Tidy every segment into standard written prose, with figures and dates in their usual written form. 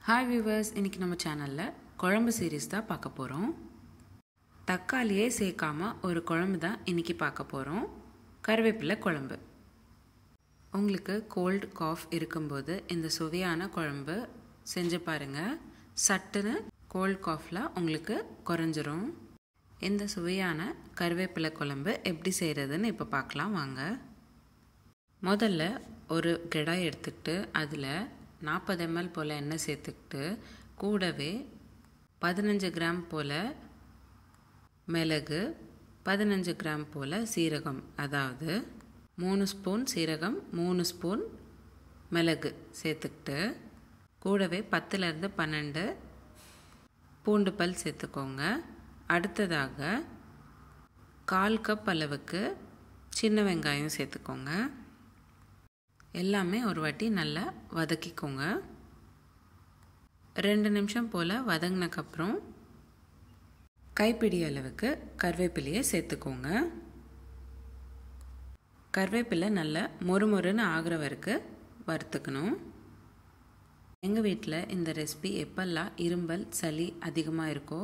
Hi viewers, இன்றைக்கி நம்ம சேனலில் குழம்பு சீரீஸ் தான் பார்க்க போகிறோம். தக்காளியே சேர்க்காம ஒரு குழம்பு தான் இன்றைக்கி பார்க்க போகிறோம். கருவேப்பிலை குழம்பு. உங்களுக்கு கோல்டு காஃப் இருக்கும்போது இந்த சுவையான குழம்பு செஞ்சு பாருங்கள். சட்டுன்னு கோல்டு காஃப்லாம் உங்களுக்கு குறைஞ்சிரும். இந்த சுவையான கருவேப்பிலை குழம்பு எப்படி செய்கிறதுன்னு இப்போ பார்க்கலாம் வாங்க. முதல்ல ஒரு கடாய் எடுத்துக்கிட்டு அதில் 40 ml போல் எண்ணெய் சேர்த்துக்கிட்டு கூடவே 15 கிராம் போல் மிளகு, 15 கிராம் போல் சீரகம், அதாவது 3 ஸ்பூன் சீரகம், 3 ஸ்பூன் மிளகு சேர்த்துக்கிட்டு கூடவே 10லேருந்து 12 பூண்டு பல் சேர்த்துக்கோங்க. அடுத்ததாக 1/4 கப் அளவுக்கு சின்ன வெங்காயம் சேர்த்துக்கோங்க. எல்லாமே ஒரு வாட்டி நல்லா வதக்கிக்கோங்க. 2 நிமிஷம் போல் வதங்கினக்கப்புறம் கைப்பிடி அளவுக்கு கருவேப்பிலையை சேர்த்துக்கோங்க. கருவேப்பிலை நல்லா மொறுமொறுன்னு ஆகிற வரைக்கும் வறுத்துக்கணும். எங்கள் வீட்டில் இந்த ரெசிபி எப்பெல்லாம் இரும்பல் சளி அதிகமாக இருக்கோ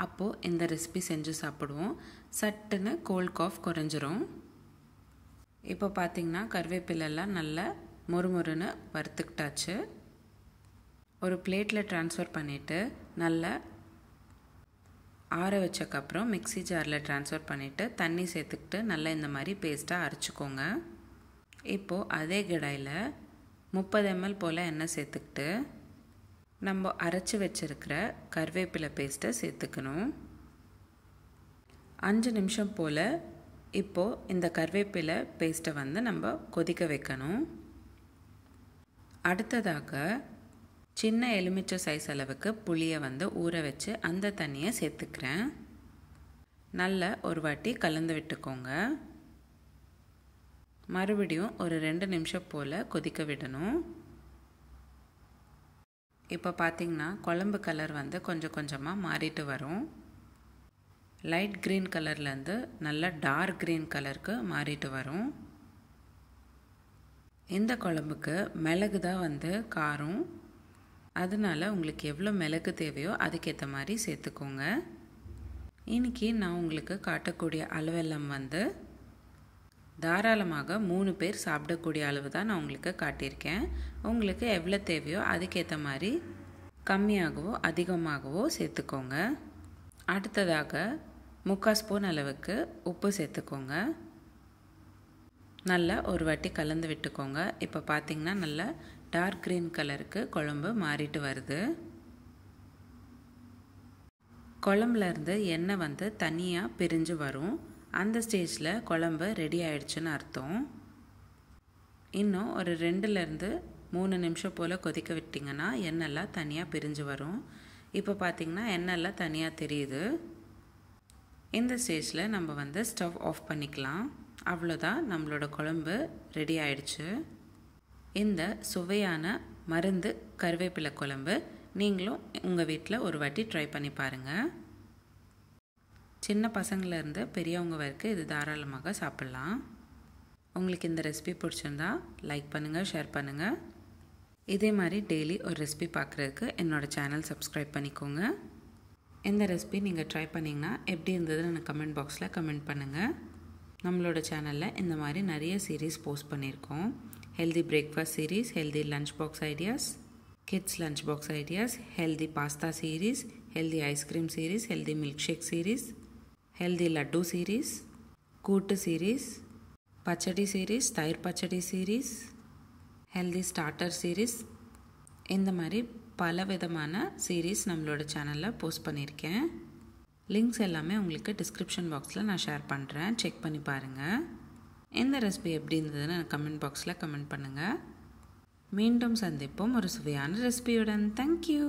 அப்போது இந்த ரெசிபி செஞ்சு சாப்பிடுவோம். சட்டுன்னு கோல்ட் காஃப் குறைஞ்சிரும். இப்போ பார்த்திங்கன்னா கருவேப்பிலெல்லாம் நல்லா மொறுமொறுன்னு வறுத்துக்கிட்டாச்சு. ஒரு பிளேட்டில் ட்ரான்ஸ்ஃபர் பண்ணிவிட்டு நல்லா ஆற வச்சக்கப்புறம் மிக்ஸி ஜாரில் ட்ரான்ஸ்ஃபர் பண்ணிவிட்டு தண்ணி சேர்த்துக்கிட்டு நல்லா இந்த மாதிரி பேஸ்ட்டாக அரைச்சிக்கோங்க. இப்போது அதே கடாயில் 30 ml போல் எண்ணெய் சேர்த்துக்கிட்டு நம்ம அரைச்சி வச்சுருக்கிற கருவேப்பிலை பேஸ்ட்டை சேர்த்துக்கணும். 5 நிமிஷம் போல் இப்போது இந்த கருவேப்பிலை பேஸ்ட்டை நம்ம கொதிக்க வைக்கணும். அடுத்ததாக சின்ன எலுமிச்சை சைஸ் அளவுக்கு புளியை ஊற வச்சு அந்த தண்ணியை சேர்த்துக்கிறேன். நல்லா ஒரு வாட்டி கலந்து விட்டுக்கோங்க. மறுபடியும் ஒரு 2 நிமிஷம் போல் கொதிக்க விடணும். இப்போ பார்த்திங்கன்னா குழம்பு கலர் கொஞ்சம் கொஞ்சமாக மாறிட்டு வரும். லைட் க்ரீன் கலர்லேருந்து நல்லா டார்க் க்ரீன் கலருக்கு மாறிட்டு வரும். இந்த குழம்புக்கு மிளகு தான் காரம். அதனால் உங்களுக்கு எவ்வளோ மிளகு தேவையோ அதுக்கேற்ற மாதிரி சேர்த்துக்கோங்க. இன்றைக்கி நான் உங்களுக்கு காட்டக்கூடிய அளவெல்லாம் தாராளமாக 3 பேர் சாப்பிடக்கூடிய அளவு தான் நான் உங்களுக்கு காட்டியிருக்கேன். உங்களுக்கு எவ்வளோ தேவையோ அதுக்கேற்ற மாதிரி கம்மியாகவோ அதிகமாகவோ சேர்த்துக்கோங்க. அடுத்ததாக 3/4 ஸ்பூன் அளவுக்கு உப்பு சேர்த்துக்கோங்க. நல்லா ஒரு வாட்டி கலந்து விட்டுக்கோங்க. இப்போ பார்த்திங்கன்னா நல்லா டார்க் க்ரீன் கலருக்கு குழம்பு மாறிட்டு வருது. குழம்புலேருந்து எண்ணெய் தனியாக பிரிஞ்சு வரும். அந்த ஸ்டேஜில் குழம்பு ரெடி ஆயிடுச்சுன்னு அர்த்தம். இன்னும் ஒரு 2லேருந்து 3 நிமிஷம் போல் கொதிக்க விட்டிங்கன்னா எண்ணெய்லாம் தனியாக பிரிஞ்சு வரும். இப்போ பார்த்திங்கன்னா எண்ணெய்லாம் தனியாக தெரியுது. இந்த ஸ்டேஜில் நம்ம ஸ்டவ் ஆஃப் பண்ணிக்கலாம். அவ்வளோதான், நம்மளோட குழம்பு ரெடி ஆயிடுச்சு. இந்த சுவையான மருந்து கருவேப்பிலை குழம்பு நீங்களும் உங்கள் வீட்டில் ஒரு வாட்டி ட்ரை பண்ணி பாருங்கள். சின்ன பசங்கள்லேருந்து பெரியவங்க வரைக்கும் இது தாராளமாக சாப்பிட்லாம். உங்களுக்கு இந்த ரெசிபி பிடிச்சிருந்தா லைக் பண்ணுங்கள், ஷேர் பண்ணுங்கள். இதே மாதிரி டெய்லி ஒரு ரெசிபி பார்க்குறதுக்கு என்னோடய சேனல் சப்ஸ்கிரைப் பண்ணிக்கோங்க. இந்த ரெசிபி நீங்கள் ட்ரை பண்ணிங்கன்னா எப்படி இருந்ததுன்னு எனக்கு கமெண்ட் பாக்ஸில் கமெண்ட் பண்ணுங்கள். நம்மளோட சேனலில் இந்த மாதிரி நிறைய சீரீஸ் போஸ்ட் பண்ணியிருக்கோம். Healthy breakfast series, healthy lunch box ideas, kids lunch box ideas, healthy pasta series, healthy ice cream series, healthy milk shake series, healthy laddu series, kootu series, pachadi series, தயிர் pachadi series, healthy starter series, இந்த மாதிரி பல விதமான series நம்மளோட சேனலில் post பண்ணியிருக்கேன். Links எல்லாமே உங்களுக்கு டிஸ்கிரிப்ஷன் பாக்ஸில் நான் ஷேர் பண்ணுறேன். செக் பண்ணி பாருங்கள். இந்த ரெசிபி எப்படி இருந்ததுன்னு கமெண்ட் பாக்ஸில் கமெண்ட் பண்ணுங்கள். மீண்டும் சந்திப்போம் ஒரு சுவையான ரெசிபியுடன். தேங்க்யூ.